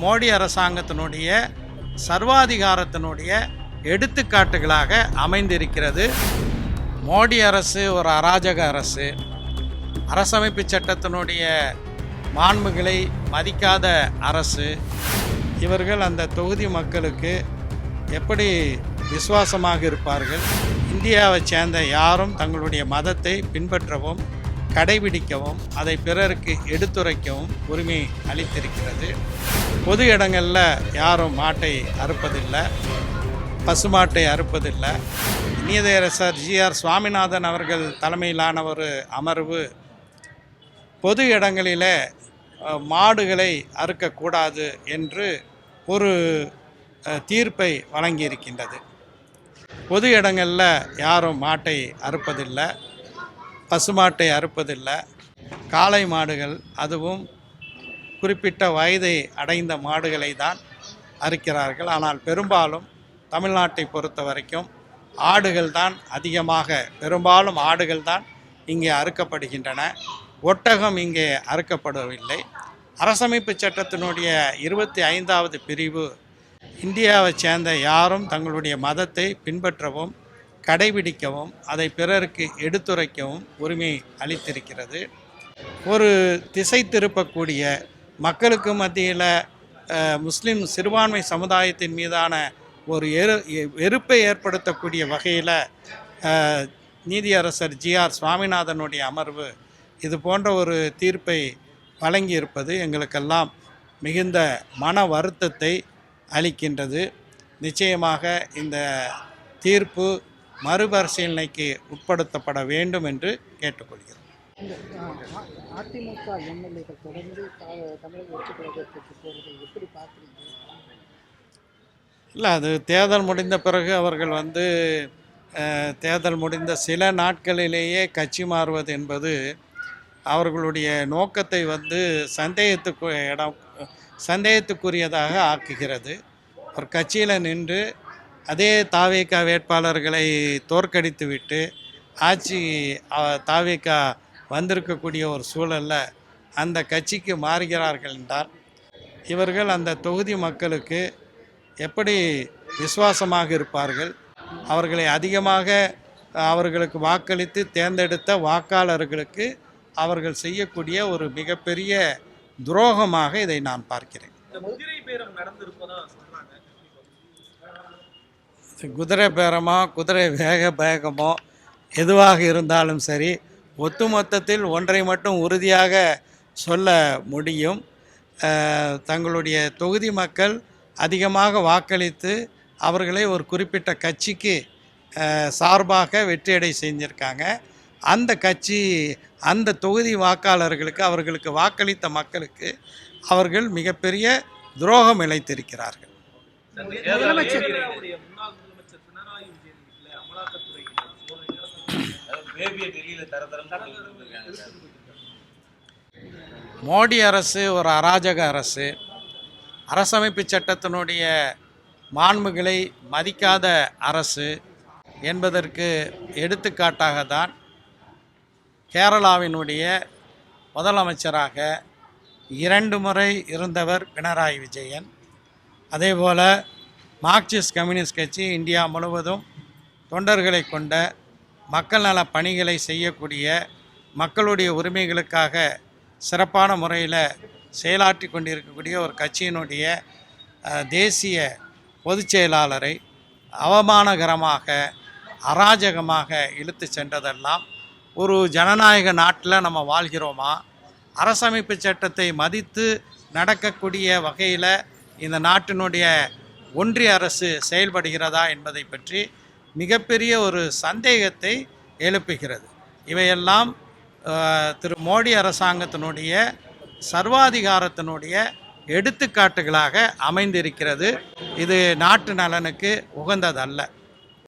மோடி அரசாங்கத்தினுடைய சர்வாதிகாரத்தினுடைய எடுத்துக்காட்டுகளாக அமைந்திருக்கிறது. மோடி அரசு ஒரு அராஜக அரசு, அரசமைப்பு சட்டத்தினுடைய மாண்புகளை மதிக்காத அரசு. இவர்கள் அந்த தொகுதி மக்களுக்கு எப்படி விசுவாசமாக இருப்பார்கள்? இந்தியாவை சேர்ந்த யாரும் தங்களுடைய மதத்தை பின்பற்றவும் கடைபிடிக்கவும் அதை பிறருக்கு எடுத்துரைக்கவும் உரிமை அளித்திருக்கிறது. பொது இடங்களில் யாரும் மாட்டை அறுப்பதில்லை, பசுமாட்டை அறுப்பதில்லை. நீதியரசர் ஜி.ஆர். சுவாமிநாதன் அவர்கள் தலைமையிலான ஒரு அமர்வு பொது இடங்களில் மாடுகளை அறுக்கக்கூடாது என்று ஒரு தீர்ப்பை வழங்கியிருக்கின்றது. பொது இடங்களில் யாரும் மாட்டை அறுப்பதில்லை, பசுமாட்டை அறுப்பதில்லை. காளை மாடுகள், அதுவும் குறிப்பிட்ட வயதை அடைந்த மாடுகளை தான் அறுக்கிறார்கள். ஆனால் பெரும்பாலும் தமிழ்நாட்டை பொறுத்த வரைக்கும் ஆடுகள் தான் அதிகமாக, பெரும்பாலும் ஆடுகள் தான் இங்கே அறுக்கப்படுகின்றன. ஒட்டகம் இங்கே அறுக்கப்படவில்லை. அரசமைப்பு சட்டத்தினுடைய 25வது பிரிவு இந்தியாவை சேர்ந்த யாரும் தங்களுடைய மதத்தை பின்பற்றவும் கடைபிடிக்கவும் அதை பிறருக்கு எடுத்துரைக்கவும் உரிமை அளித்திருக்கிறது. ஒரு திசை திருப்பக்கூடிய, மக்களுக்கு மத்தியில் முஸ்லீம் சிறுபான்மை சமுதாயத்தின் மீதான ஒரு வெறுப்பை ஏற்படுத்தக்கூடிய வகையில் நீதியரசர் ஜி.ஆர். சுவாமிநாதனுடைய அமர்வு இது போன்ற ஒரு தீர்ப்பை வழங்கியிருப்பது எங்களுக்கெல்லாம் மிகுந்த மன வருத்தத்தை அளிக்கின்றது. நிச்சயமாக இந்த தீர்ப்பு மறுபரிசீலனைக்கு உட்படுத்தப்பட வேண்டும் என்று கேட்டுக்கொள்கிறோம். அதிமுக எம்எல்ஏக்கள் தொடர்ந்து தமிழக வெற்றிக்கழகத்துக்கு போகிறது எப்படி பார்க்குறீங்க? இல்லை, அது தேர்தல் முடிந்த பிறகு அவர்கள் தேர்தல் முடிந்த சில நாட்களிலேயே கட்சி மாறுவது என்பது அவர்களுடைய நோக்கத்தை சந்தேகத்துக்குரியதாக ஆக்குகிறது. ஒரு கட்சியில் நின்று அதே தாவேகா வேட்பாளர்களை தோற்கடித்துவிட்டு ஆட்சி தாவேகா வந்திருக்கக்கூடிய ஒரு சூழலில் அந்த கட்சிக்கு மாறுகிறார்கள் என்றால் இவர்கள் அந்த தொகுதி மக்களுக்கு எப்படி விசுவாசமாக இருப்பார்கள்? அவர்களை அதிகமாக அவர்களுக்கு வாக்களித்து தேர்ந்தெடுத்த வாக்காளர்களுக்கு அவர்கள் செய்யக்கூடிய ஒரு மிகப்பெரிய துரோகமாக இதை நான் பார்க்கிறேன். குதிரை பேரமோ குதிரை வேகமோ எதுவாக இருந்தாலும் சரி, ஒட்டுமொத்தத்தில் ஒன்றை மட்டும் உறுதியாக சொல்ல முடியும். தங்களுடைய தொகுதி மக்கள் அதிகமாக வாக்களித்து அவர்களை ஒரு குறிப்பிட்ட கட்சிக்கு சார்பாக வெற்றியடை செஞ்சுருக்காங்க. அந்த கட்சி அந்த தொகுதி வாக்காளர்களுக்கு, அவர்களுக்கு வாக்களித்த மக்களுக்கு அவர்கள் மிகப்பெரிய துரோகம் இழைத்திருக்கிறார்கள். மோடி அரசு ஒரு அராஜக அரசு, அரசமைப்பு சட்டத்தினுடைய மாண்புகளை மதிக்காத அரசு என்பதற்கு எடுத்துக்காட்டாக தான் கேரளாவினுடைய முதலமைச்சராக 2 முறை இருந்தவர் பினராயி விஜயன். அதேபோல் மார்க்சிஸ்ட் கம்யூனிஸ்ட் கட்சி இந்தியா முழுவதும் தொண்டர்களை கொண்ட மக்கள் நல பணிகளை செய்யக்கூடிய, மக்களுடைய உரிமைகளுக்காக சிறப்பான முறையில் செயலாற்றி கொண்டிருக்கக்கூடிய ஒரு கட்சியினுடைய தேசிய பொதுச் செயலாளரை அவமானகரமாக அராஜகமாக இழுத்து சென்றதெல்லாம் ஒரு ஜனநாயக நாட்டில் நம்ம வாழ்கிறோமா? அரசமைப்பு சட்டத்தை மதித்து நடக்கக்கூடிய வகையில் இந்த நாட்டினுடைய ஒன்றிய அரசு செயல்படுகிறதா என்பதை பற்றி மிகப்பெரிய ஒரு சந்தேகத்தை எழுப்புகிறது. இவையெல்லாம் திரு மோடி அரசாங்கத்தினுடைய சர்வாதிகாரத்தினுடைய எடுத்துக்காட்டுகளாக அமைந்திருக்கிறது. இது நாட்டு நலனுக்கு உகந்ததல்ல.